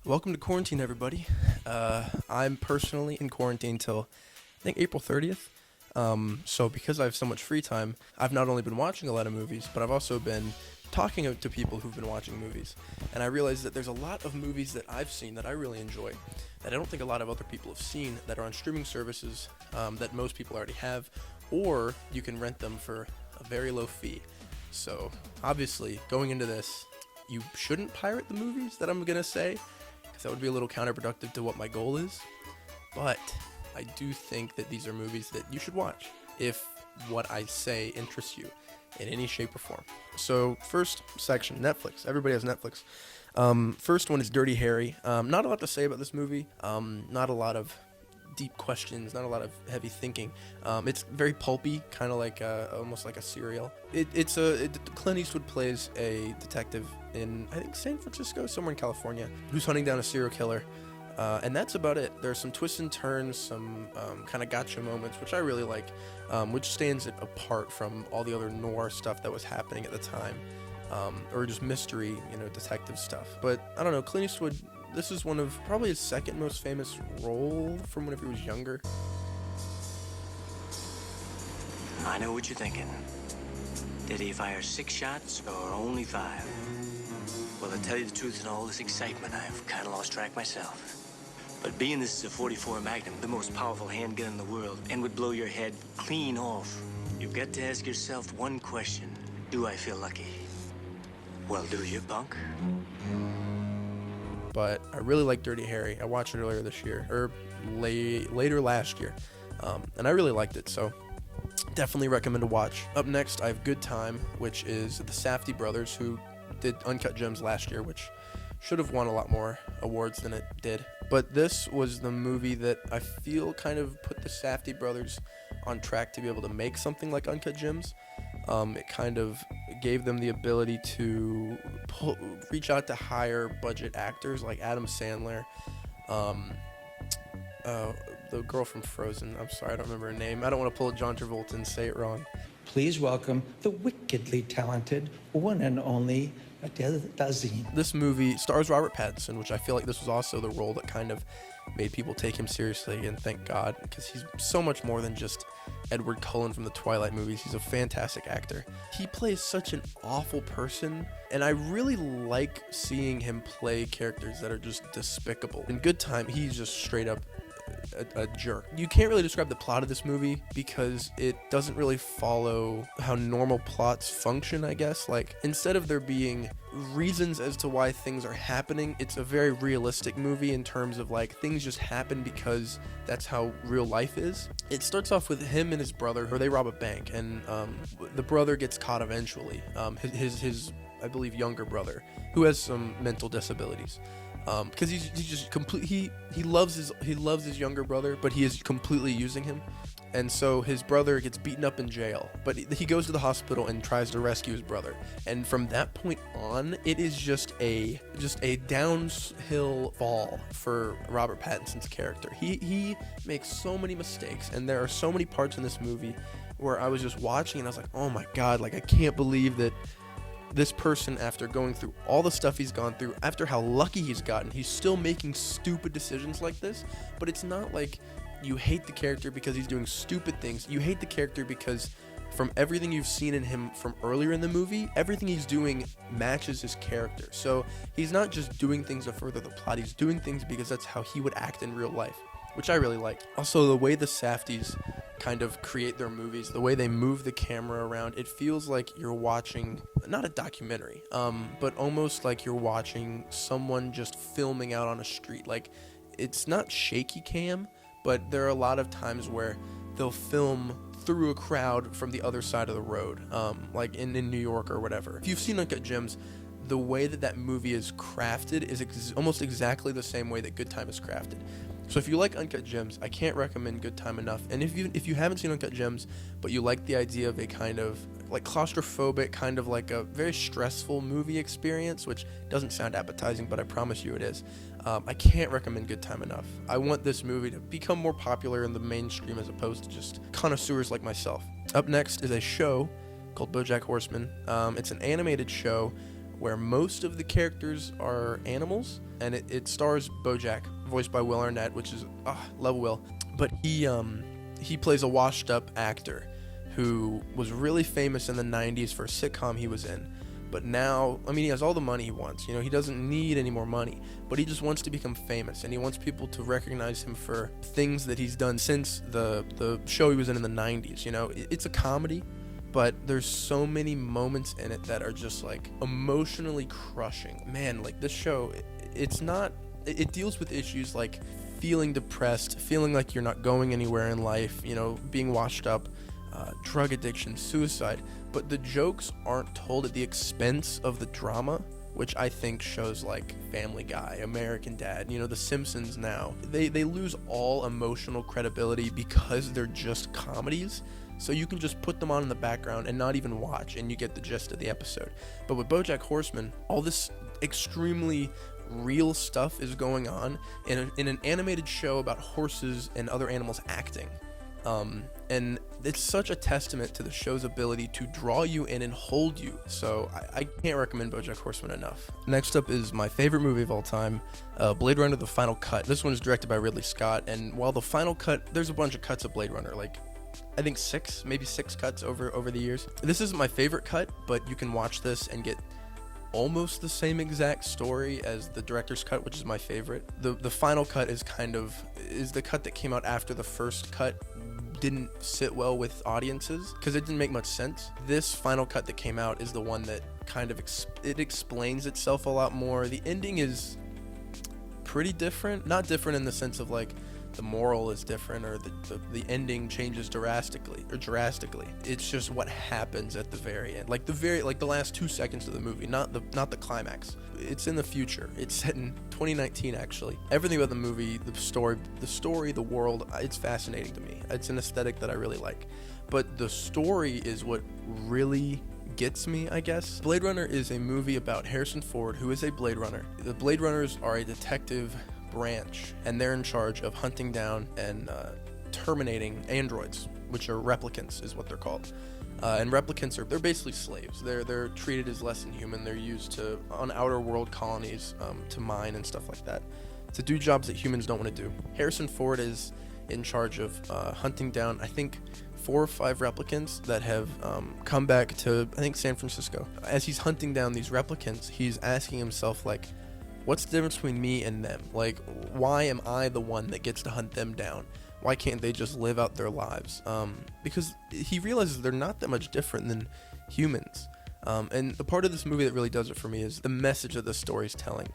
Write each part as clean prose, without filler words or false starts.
Welcome to quarantine, everybody. I'm personally in quarantine till I think April 30th. So because I have so much free time, I've not only been watching a lot of movies, but I've also been talking to people who've been watching movies. And I realized that there's a lot of movies that I've seen that I really enjoy that I don't think a lot of other people have seen that are on streaming services that most people already have, or you can rent them for a very low fee. So obviously, going into this, you shouldn't pirate the movies that I'm going to say, because that would be a little counterproductive to what my goal is. But I do think that these are movies that you should watch if what I say interests you in any shape or form. So first section, Netflix. Everybody has Netflix. First one is Dirty Harry. Not a lot to say about this movie. Not a lot of deep questions, not a lot of heavy thinking. It's very pulpy, kind of like almost like a serial. Clint Eastwood plays a detective in, I think, San Francisco, somewhere in California, who's hunting down a serial killer. And that's about it. There's some twists and turns, some kind of gotcha moments, which I really like, which stands it apart from all the other noir stuff that was happening at the time, or just mystery, detective stuff. But I don't know, Clint Eastwood, this is one of probably his second most famous role from whenever he was younger. I know what you're thinking. Did he fire 6 shots or only 5? Well, to tell you the truth, in all this excitement, I've kind of lost track myself. But being this is a 44 Magnum, the most powerful handgun in the world, and would blow your head clean off, you've got to ask yourself one question. Do I feel lucky? Well, do you, punk? But I really like Dirty Harry. I watched it earlier this year, or later last year, and I really liked it, so definitely recommend to watch. Up next, I have Good Time, which is the Safdie brothers, who did Uncut Gems last year, which should have won a lot more awards than it did. But this was the movie that I feel kind of put the Safdie brothers on track to be able to make something like Uncut Gems. It kind of gave them the ability to reach out to higher budget actors like Adam Sandler, the girl from Frozen. I'm sorry, I don't remember her name. I don't want to pull a John Travolta and say it wrong. Please welcome the wickedly talented one and only Adele Dazeem. This movie stars Robert Pattinson, which I feel like this was also the role that kind of made people take him seriously, and thank God, because he's so much more than just Edward Cullen from the Twilight movies. He's a fantastic actor. He plays such an awful person, and I really like seeing him play characters that are just despicable. In Good Time, he's just straight up a jerk. You can't really describe the plot of this movie because it doesn't really follow how normal plots function, I guess. Like, instead of there being reasons as to why things are happening, it's a very realistic movie in terms of, like, things just happen because that's how real life is. It starts off with him and his brother, or they rob a bank, and the brother gets caught eventually. His I believe, younger brother, who has some mental disabilities. Because he's just he loves his younger brother, but he is completely using him, and so his brother gets beaten up in jail. But he goes to the hospital and tries to rescue his brother, and from that point on, it is just a downhill fall for Robert Pattinson's character. He makes so many mistakes, and there are so many parts in this movie where I was just watching and I was like, oh my God, like I can't believe that this person, after going through all the stuff he's gone through, after how lucky he's gotten, he's still making stupid decisions like this. But it's not like you hate the character because he's doing stupid things. You hate the character because from everything you've seen in him from earlier in the movie, everything he's doing matches his character. So he's not just doing things to further the plot, he's doing things because that's how he would act in real life, which I really like. Also, the way the Safdies kind of create their movies, the way they move the camera around, it feels like you're watching, not a documentary, but almost like you're watching someone just filming out on a street. Like, it's not shaky cam, but there are a lot of times where they'll film through a crowd from the other side of the road, like in New York or whatever. If you've seen Uncut Gems, the way that movie is crafted is almost exactly the same way that Good Time is crafted. So if you like Uncut Gems, I can't recommend Good Time enough. And if you haven't seen Uncut Gems, but you like the idea of a kind of like claustrophobic, kind of like a very stressful movie experience, which doesn't sound appetizing, but I promise you it is, I can't recommend Good Time enough. I want this movie to become more popular in the mainstream as opposed to just connoisseurs like myself. Up next is a show called BoJack Horseman. It's an animated show where most of the characters are animals, and it stars Bojack, voiced by Will Arnett, which is love Will, but he plays a washed-up actor who was really famous in the 90s for a sitcom he was in. But now, I mean, he has all the money he wants. You know, he doesn't need any more money, but he just wants to become famous, and he wants people to recognize him for things that he's done since the show he was in the 90s. You know, it's a comedy, but there's so many moments in it that are just like emotionally crushing. Man, like this show, it deals with issues like feeling depressed, feeling like you're not going anywhere in life, you know, being washed up, drug addiction, suicide. But the jokes aren't told at the expense of the drama, which I think shows like Family Guy, American Dad, you know, The Simpsons now. They lose all emotional credibility because they're just comedies. So you can just put them on in the background and not even watch, and you get the gist of the episode. But with BoJack Horseman, all this extremely real stuff is going on in an animated show about horses and other animals acting. And it's such a testament to the show's ability to draw you in and hold you. So I can't recommend BoJack Horseman enough. Next up is my favorite movie of all time, Blade Runner: The Final Cut. This one is directed by Ridley Scott, and while The Final Cut, there's a bunch of cuts of Blade Runner, like I think maybe six cuts over the years. This isn't my favorite cut, but you can watch this and get almost the same exact story as the director's cut, which is my favorite. The final cut is the cut that came out after the first cut didn't sit well with audiences because it didn't make much sense. This final cut that came out is the one that kind of it explains itself a lot more. The ending is pretty different, not different in the sense of like the moral is different or the ending changes drastically. It's just what happens at the very end, like the last 2 seconds of the movie, not the climax. It's in the future. It's set in 2019 actually. Everything about the movie, the story, the world, it's fascinating to me. It's an aesthetic that I really like. But the story is what really gets me, I guess. Blade Runner is a movie about Harrison Ford, who is a Blade Runner. The Blade Runners are a detective branch, and they're in charge of hunting down and terminating androids, which are replicants is what they're called. And replicants they're basically slaves. They're treated as less than human. They're used on outer world colonies to mine and stuff like that, to do jobs that humans don't want to do. Harrison Ford is in charge of hunting down, I think, 4 or 5 replicants that have come back to, I think, San Francisco. As he's hunting down these replicants, he's asking himself, like, what's the difference between me and them? Like, why am I the one that gets to hunt them down? Why can't they just live out their lives? Because he realizes they're not that much different than humans. And the part of this movie that really does it for me is the message that the story's telling.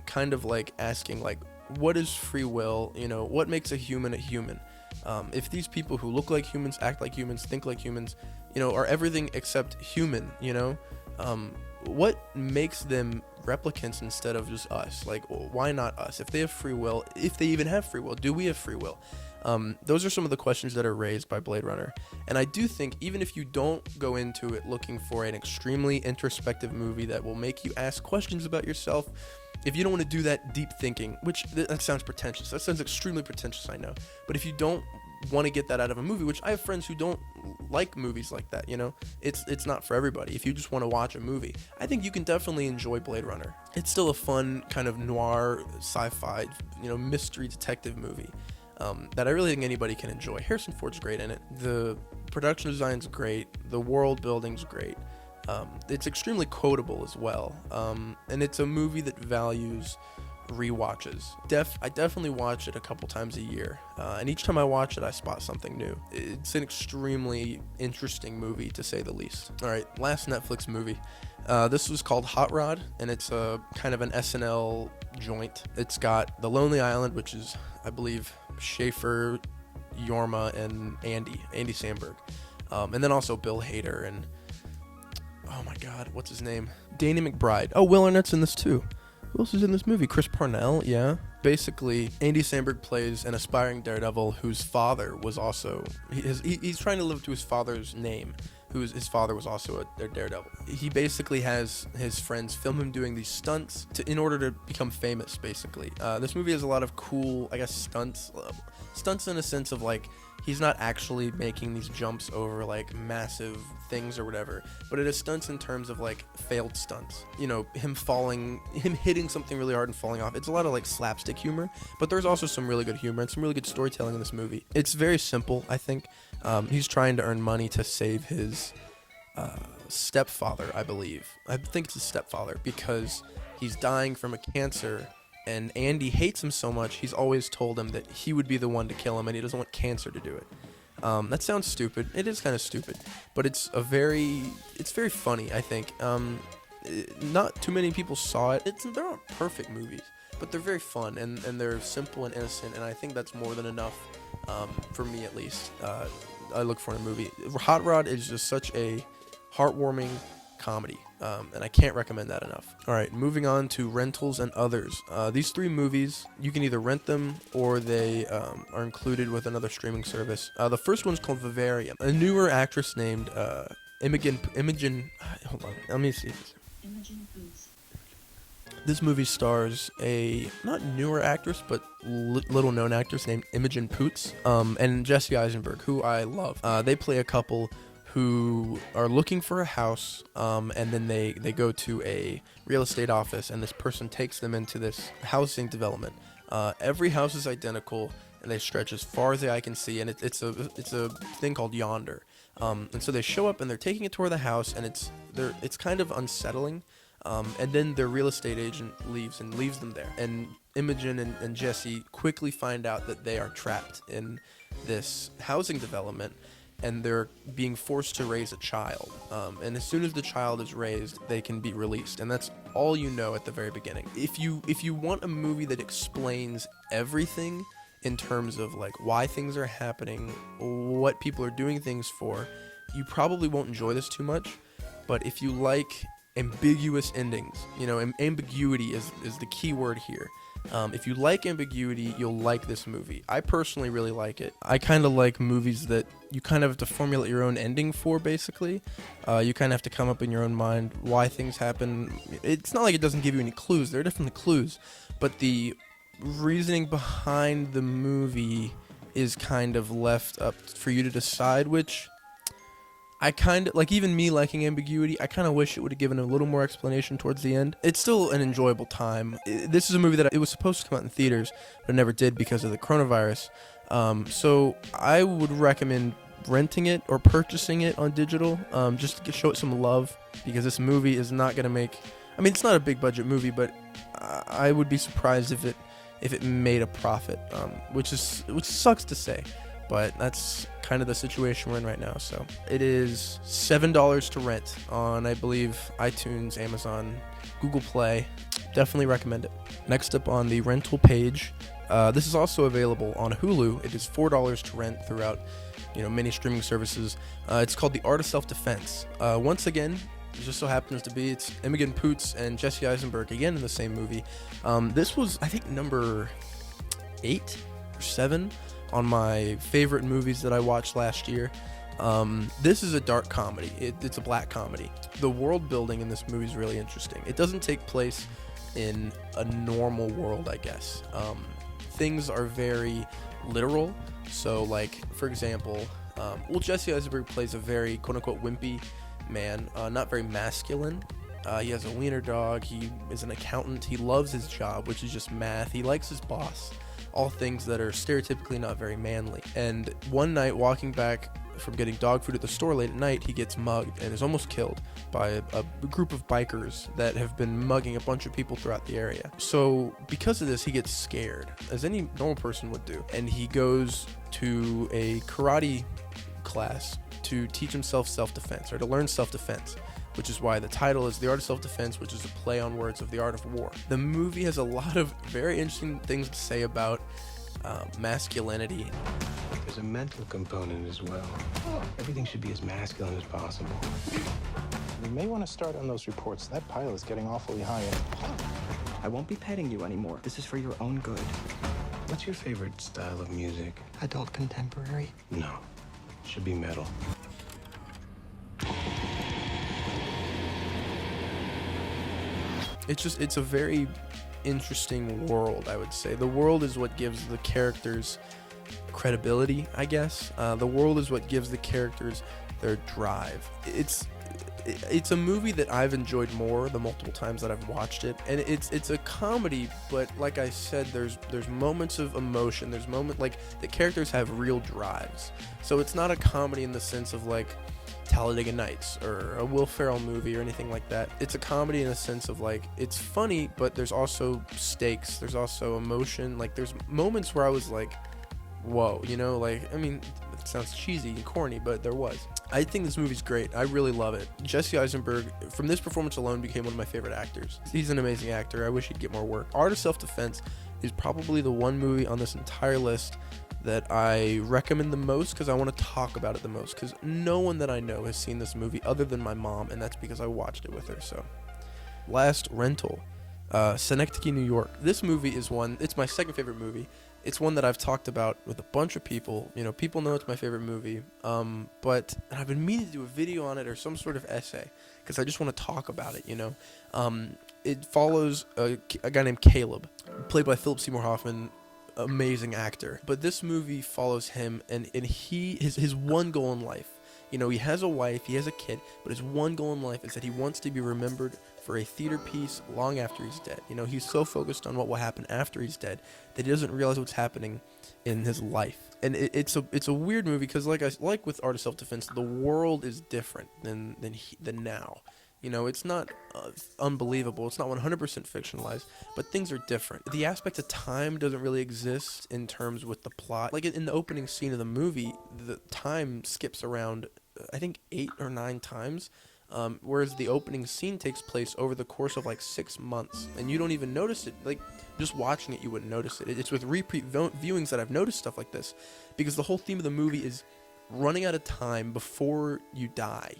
Kind of like asking, like, what is free will? You know, what makes a human a human? If these people who look like humans, act like humans, think like humans, you know, are everything except human, you know, what makes them replicants instead of just us? Like, why not us? If they have free will, if they even have free will, do we have free will? Those are some of the questions that are raised by Blade Runner. And I do think even if you don't go into it looking for an extremely introspective movie that will make you ask questions about yourself, if you don't want to do that deep thinking, which that sounds pretentious, that sounds extremely pretentious, I know, but if you don't want to get that out of a movie, which I have friends who don't like movies like that, you know, it's not for everybody. If you just want to watch a movie, I think you can definitely enjoy Blade Runner. It's still a fun kind of noir sci-fi, you know, mystery detective movie that I really think anybody can enjoy. Harrison Ford's great in it. The production design's great. The world building's great. It's extremely quotable as well. And it's a movie that values rewatches. I definitely watch it a couple times a year, and each time I watch it I spot something new. It's an extremely interesting movie, to say the least. All right, last Netflix movie. This was called Hot Rod, and it's a kind of an SNL joint. It's got The Lonely Island, which is, I believe, Schaefer, Yorma, and Andy Samberg, and then also Bill Hader and, oh my God, what's his name? Danny McBride. Oh, Will Arnett's in this too. Who else is in this movie? Chris Parnell, yeah. Basically, Andy Samberg plays an aspiring daredevil whose father was also... He's trying to live up to his father's name, his father was also a daredevil. he basically has his friends film him doing these stunts in order to become famous, basically. This movie has a lot of cool, I guess, stunts in a sense of like, he's not actually making these jumps over like massive things or whatever, but it is stunts in terms of like failed stunts. You know, him hitting something really hard and falling off. It's a lot of like slapstick humor, but there's also some really good humor and some really good storytelling in this movie. It's very simple, I think. He's trying to earn money to save his stepfather, I believe. I think it's his stepfather, because he's dying from a cancer. And Andy hates him so much, he's always told him that he would be the one to kill him, and he doesn't want cancer to do it. That sounds stupid. It is kind of stupid, but it's very funny, I think. Not too many people saw it. They're not perfect movies, but they're very fun, and they're simple and innocent, and I think that's more than enough, for me at least. I look for in a movie. Hot Rod is just such a heartwarming comedy, and I can't recommend that enough. All right, moving on to rentals and others. These 3 movies, you can either rent them or they are included with another streaming service. The first one's called Vivarium. A newer actress named Imogen. Hold on, let me see this. Imogen Poots. This movie stars a not newer actress, but little known actress named Imogen Poots, and Jesse Eisenberg, who I love. They play a couple who are looking for a house, and then they go to a real estate office, and this person takes them into this housing development. Every house is identical, and they stretch as far as the eye can see, and it's a thing called Yonder. And so they show up, and they're taking a tour of the house, and it's kind of unsettling. And then their real estate agent leaves them there. And Imogen and Jesse quickly find out that they are trapped in this housing development, and they're being forced to raise a child. And as soon as the child is raised, they can be released. And that's all you know at the very beginning. If you want a movie that explains everything in terms of like why things are happening, what people are doing things for, you probably won't enjoy this too much. But if you like ambiguous endings, ambiguity is the key word here. If you like ambiguity, you'll like this movie. I personally really like it. I kind of like movies that you kind of have to formulate your own ending for, basically. You kind of have to come up in your own mind why things happen. It's not like it doesn't give you any clues. There are definitely clues, but the reasoning behind the movie is kind of left up for you to decide, which I kind of like. Even me liking ambiguity, I kind of wish it would have given a little more explanation towards the end. It's still an enjoyable time. This is a movie that it was supposed to come out in theaters, but it never did because of the coronavirus. So I would recommend renting it or purchasing it on digital, just to show it some love, because this movie is not going to make. I mean, it's not a big budget movie, but I would be surprised if it made a profit, which sucks to say. But that's kind of the situation we're in right now. So it is $7 to rent on, I believe, iTunes, Amazon, Google Play. Definitely recommend it. Next up on the rental page, this is also available on Hulu. It is $4 to rent throughout, many streaming services. It's called The Art of Self-Defense. Once again, it just so happens to be it's Imogen Poots and Jesse Eisenberg again in the same movie. This was, I think, number 8 or 7 on my favorite movies that I watched last year. This is a dark comedy. It's a black comedy. The world building in this movie is really interesting. It doesn't take place in a normal world, I guess. Things are very literal. So, like, for example, Jesse Eisenberg plays a very quote-unquote wimpy man, not very masculine. He has a wiener dog. He is an accountant. He loves his job, which is just math. He likes his boss. All things that are stereotypically not very manly. And one night, walking back from getting dog food at the store late at night, he gets mugged and is almost killed by a group of bikers that have been mugging a bunch of people throughout the area. So because of this, he gets scared, as any normal person would do. And he goes to a karate class to teach himself self-defense, or to learn self-defense, which is why the title is The Art of Self-Defense, which is a play on words of The Art of War. The movie has a lot of very interesting things to say about masculinity. There's a mental component as well. Everything should be as masculine as possible. You may want to start on those reports. That pile is getting awfully high. I won't be petting you anymore. This is for your own good. What's your favorite style of music? Adult contemporary? No. It should be metal. it's a very interesting world, I would say. The world is what gives the characters credibility, I guess. The world is what gives the characters their drive. It's a movie that I've enjoyed more the multiple times that I've watched it, and it's a comedy, but like I said, there's moments of emotion. There's like the characters have real drives. So it's not a comedy in the sense of like Talladega Nights or a Will Ferrell movie or anything like that. It's a comedy in the sense of like it's funny, but there's also stakes. There's also emotion. Like there's moments where I was like, whoa, like, I mean, it sounds cheesy and corny, but there was. I think this movie's great. I really love it. Jesse Eisenberg, from this performance alone, became one of my favorite actors. He's an amazing actor. I wish he'd get more work. Art of Self-Defense is probably the one movie on this entire list that I recommend the most because I want to talk about it the most, because no one that I know has seen this movie other than my mom, and that's because I watched it with her. So, Last Rental, Synecdoche, New York. This movie is it's my second favorite movie. It's one that I've talked about with a bunch of people. People know it's my favorite movie. But I've been meaning to do a video on it or some sort of essay because I just want to talk about it. It follows a guy named Calum, played by Philip Seymour Hoffman. Amazing actor. But this movie follows him, and his one goal in life. He has a wife, he has a kid, but his one goal in life is that he wants to be remembered for a theater piece long after he's dead. He's so focused on what will happen after he's dead that he doesn't realize what's happening in his life. And it's a weird movie because like with Art of Self-Defense, the world is different than now. It's not unbelievable. It's not 100% fictionalized, but things are different. The aspect of time doesn't really exist in terms with the plot. Like in the opening scene of the movie, the time skips around, I think 8 or 9 times, whereas the opening scene takes place over the course of like 6 months, and you don't even notice it. Like just watching it, you wouldn't notice it. It's with repeat viewings that I've noticed stuff like this, because the whole theme of the movie is running out of time before you die,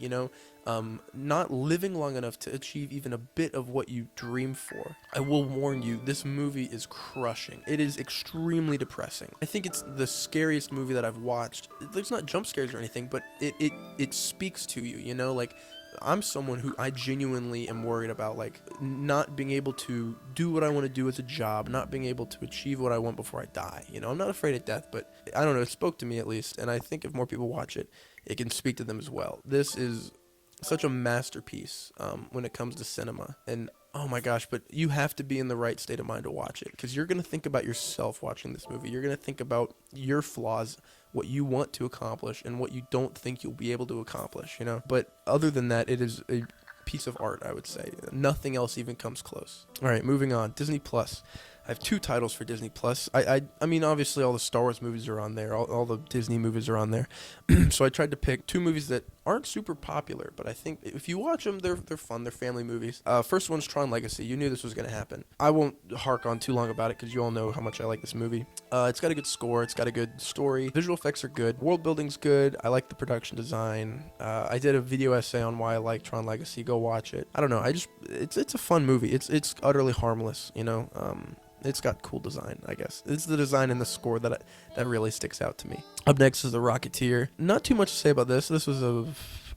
not living long enough to achieve even a bit of what you dream for. I will warn you, this movie is crushing. It is extremely depressing. I think it's the scariest movie that I've watched. There's not jump scares or anything, but it speaks to you, like I'm someone who I genuinely am worried about, like not being able to do what I want to do as a job, not being able to achieve what I want before I die. I'm not afraid of death, but I don't know, it spoke to me at least, and I think if more people watch it, it can speak to them as well. This is such a masterpiece when it comes to cinema, and oh my gosh, but you have to be in the right state of mind to watch it, because you're going to think about yourself watching this movie. You're going to think about your flaws, what you want to accomplish, and what you don't think you'll be able to accomplish, But other than that, it is a piece of art, I would say. Nothing else even comes close. All right, moving on. Disney Plus. I have 2 titles for Disney Plus. I mean, obviously all the Star Wars movies are on there. All the Disney movies are on there. So I tried to pick 2 movies that aren't super popular, but I think if you watch them, they're fun. They're family movies. First one's Tron Legacy. You knew this was going to happen. I won't hark on too long about it because you all know how much I like this movie. It's got a good score. It's got a good story. Visual effects are good. World building's good. I like the production design. I did a video essay on why I like Tron Legacy. Go watch it. I don't know. It's a fun movie. It's utterly harmless, It's got cool design, I guess. It's the design and the score that really sticks out to me. Up next is The Rocketeer. Not too much to say about this. This was a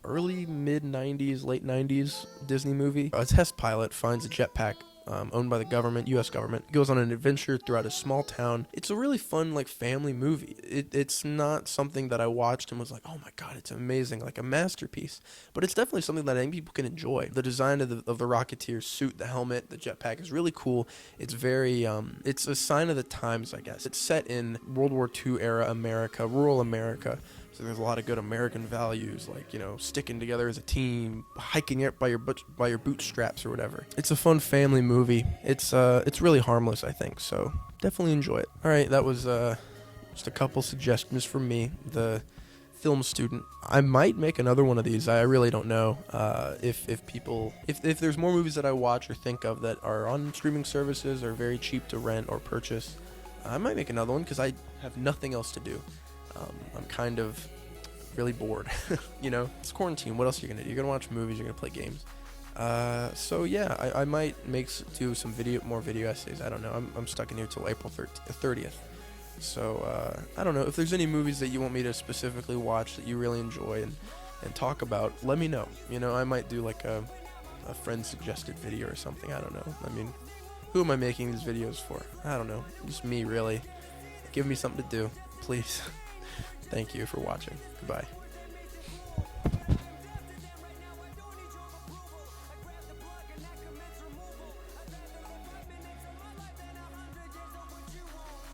early, mid-90s, late 90s Disney movie. A test pilot finds a jetpack owned by the government, U.S. government. Goes on an adventure throughout a small town. It's a really fun, like, family movie. It's not something that I watched and was like, oh my god, it's amazing, like a masterpiece. But it's definitely something that I think people can enjoy. The design of the Rocketeer suit, the helmet, the jetpack is really cool. It's very, it's a sign of the times, I guess. It's set in World War II era America, rural America. So there's a lot of good American values, like, sticking together as a team, hiking it by your bootstraps or whatever. It's a fun family movie. It's really harmless, I think. So definitely enjoy it. All right, that was just a couple suggestions from me, the film student. I might make another one of these. I really don't know if there's more movies that I watch or think of that are on streaming services or very cheap to rent or purchase. I might make another one because I have nothing else to do. I'm kind of really bored, It's quarantine. What else are you going to do? You're going to watch movies, you're going to play games. So yeah, I might do some more video essays. I don't know. I'm stuck in here till April 30th. So I don't know. If there's any movies that you want me to specifically watch that you really enjoy and talk about, let me know. I might do like a a friend suggested video or something. I don't know. I mean, who am I making these videos for? I don't know. Just me, really. Give me something to do, please. Thank you for watching. Goodbye.